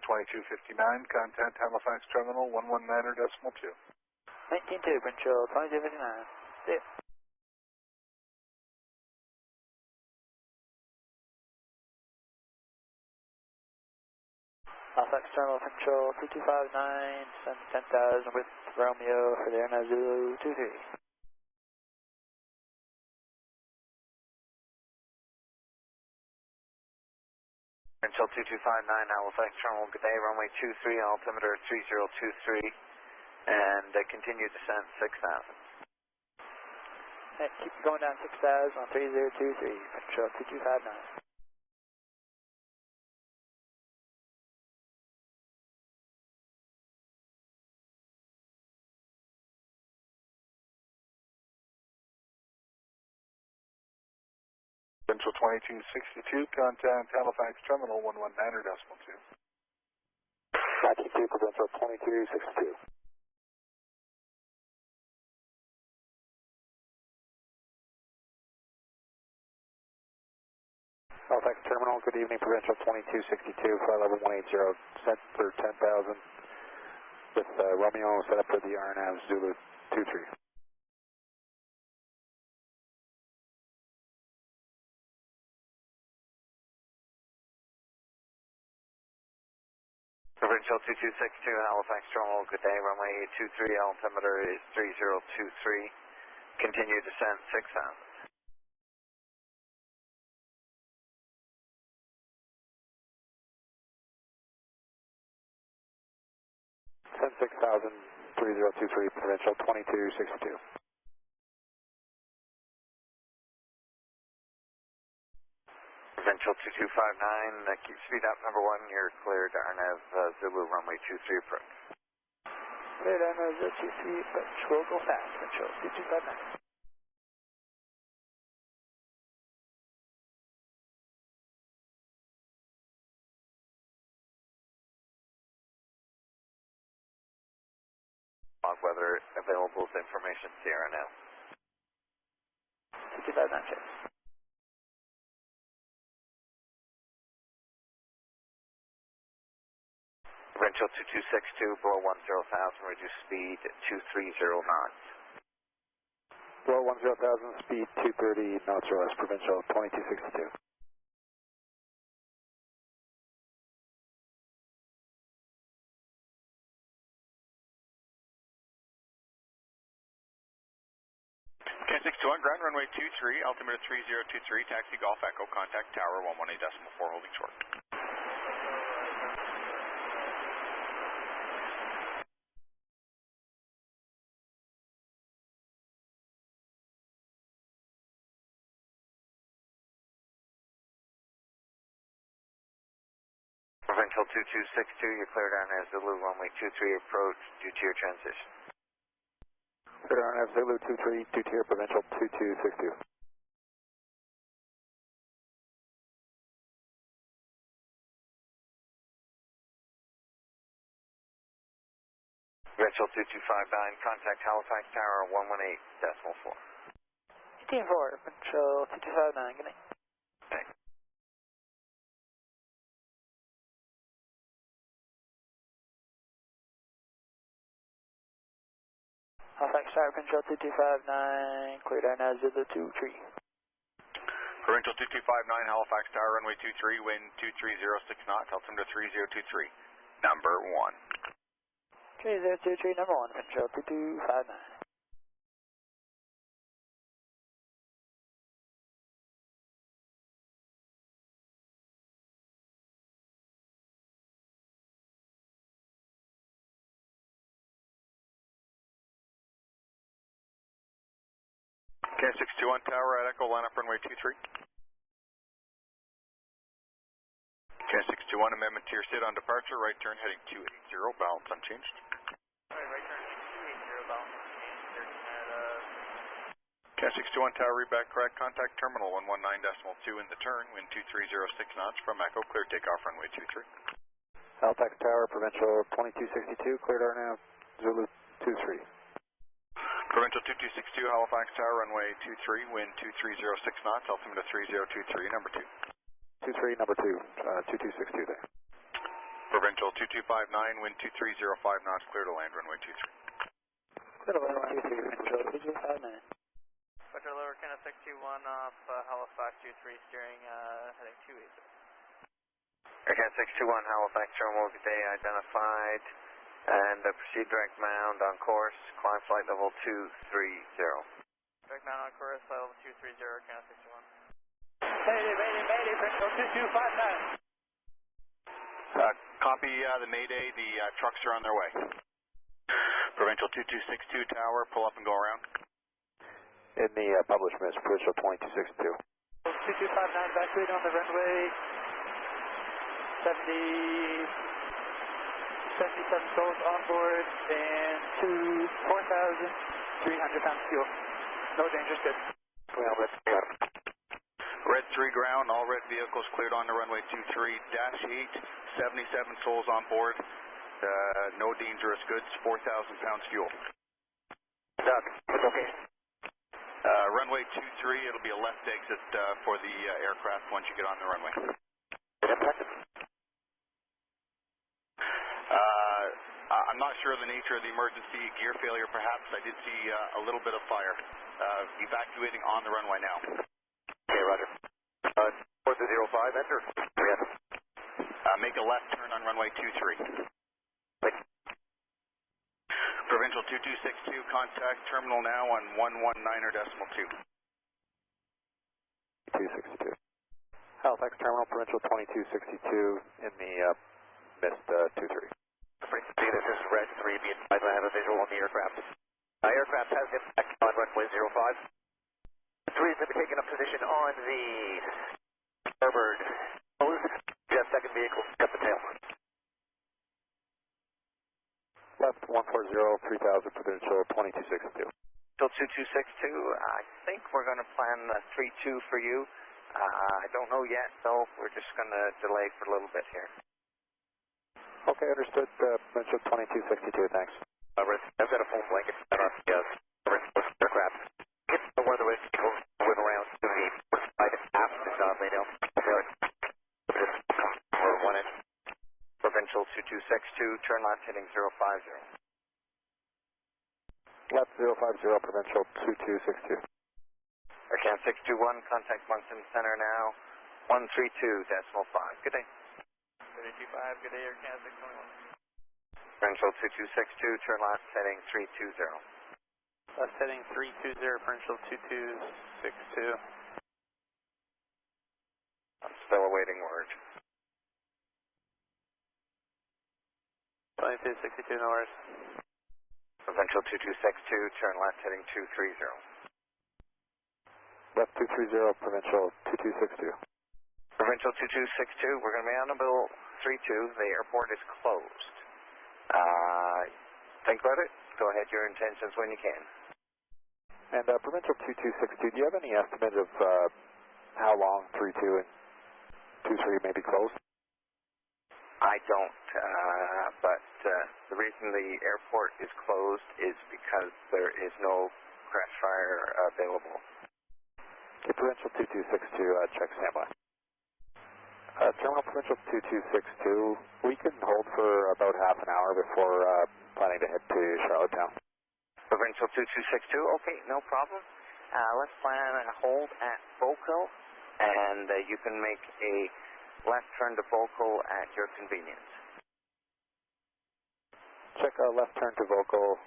2259, contact Halifax Terminal 119.2. 19.2, Provincial 2259. See ya. Halifax Terminal Provincial 2259, send 10,000 with Romeo for the Airline Zulu 23. Provincial 2259, Halifax Terminal, good day, runway 23, altimeter 3023, and continue descent 6,000. Hey, keep going down 6,000 on 3023, Provincial 2259. Provincial 2262, contact Halifax Terminal 119.2. 92, Provincial 2262. Halifax Terminal, good evening, Provincial 2262, flight level 180, set for 10,000 with Romeo set up for the RNAV Zulu 23. Provincial 2262, Halifax Terminal, good day, runway 23, altimeter is 3023, continue descent 6,000. Send 6,000, 3023, Provincial 2262. Provincial 2259, keep speed up number 1, you're cleared RNAV Zulu runway 23 approach. Cleared RNAV Zulu 23 approach, we'll go fast, Provincial 2259. Log weather available as information, Sierra now. 2259, check. Provincial 2262, below 10,000, reduce speed 230 knots. Below 10,000, speed 230 knots or less, Provincial 2262. K621, ground runway 23, altimeter 3023, taxi Golf Echo, contact tower 118.4, holding short. Provincial 2262, you're cleared RNAV Zulu runway 23 approach due to your transition. Cleared RNAV Zulu 23, 2-tier, Provincial 2262. Provincial 2259, contact Halifax Tower 118.4. 18.4, Provincial 2259, good night. Thanks. Halifax Tower, Provincial 2259, cleared RNAV Zulu 23. Provincial 2259, Halifax Tower, runway 23, wind 2306 knots, altimeter 3023, number 1. 3023, number 1, Provincial 2259. K621 Tower at Echo, line up runway 23. K621, amendment to your sit on departure, right turn heading 280, balance unchanged. Alright, right turn 280, balance unchanged, K621 Tower, read back correct, contact terminal 119.2 in the turn, wind 2306 knots from Echo, clear takeoff runway 23. Halifax Tower, Provincial 2262, cleared RNAV Zulu 23. Provincial 2262, Halifax Tower, runway 23, wind 2306 knots, altimeter 3023, number 2. 23, number 2, 2262 there. Provincial Provincial 2259, wind 2305 knots, clear to land, runway 23. Clear to land, runway 23, Provincial 2259. Vector lower, Canada 621 off Halifax 23, steering heading 280. Aircat 621, Halifax terminal, good day, identified, and proceed direct mound on course, climb flight level 230. Direct mound on course, flight level 230, Canada 621. Mayday, Provincial 2259. Copy the Mayday, the trucks are on their way. Provincial 2262 tower, pull up and go around. In the published message, Provincial 2262. 2259, back lead on the runway, 77 souls on board, and 4,300 pounds fuel. No dangers, good. Red 3 ground, all red vehicles cleared on the runway 23-8, 77 souls on board, no dangerous goods, 4,000 pounds fuel. Doug, it's okay. Runway 23, it'll be a left exit for the aircraft once you get on the runway. I'm not sure of the nature of the emergency, gear failure perhaps. I did see a little bit of fire. Evacuating on the runway now. Okay, roger. 4205, enter. Make a left turn on runway 23. Provincial 2262, contact terminal now on 119.2. 262. Halifax terminal, Provincial 2262 in the missed 23. This is Red 3, be advised I have a visual on the aircraft. Aircraft has impact on runway 05. 3 is going to be taking up position on the starboard nose. Jet second vehicle, cut the tail. Left 140, 3000, Provincial 2262. Still 2262, I think we're going to plan 32 for you. I don't know yet, so we're just going to delay for a little bit here. Okay, understood. Provincial 2262, thanks. I've got a phone blanket on our aircraft. Get the weather vehicles moving around to the side aft lay down. We're 1 in. Provincial 2262, turn left heading 050. Left 050, Provincial 2262. Aircat 621, contact Moncton Center now, 132.5. Good day. 325, good day, Aircat 621. Provincial 2262, turn left heading 320. Left heading 320, Provincial 2262. I'm still awaiting word. 2262, no worries. Provincial 2262, turn left heading 230. Left 230, Provincial 2262. Provincial 2262, we're going to be on Bill 32. The airport is closed. Think about it. Go ahead, your intentions when you can. And Provincial 2262, do you have any estimate of how long 32 and 23 may be closed? I don't, but the reason the airport is closed is because there is no crash fire available. Okay, Provincial 2262, check standby. Terminal Provincial 2262, we can hold for about half an hour before planning to head to Charlottetown. Provincial 2262, okay, no problem. Let's plan a hold at Boco, and you can make a left turn to Boco at your convenience. Check left turn to Vocal,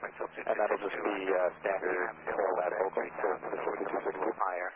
and that'll just be standard hold at Vocal. So, 2262. Higher.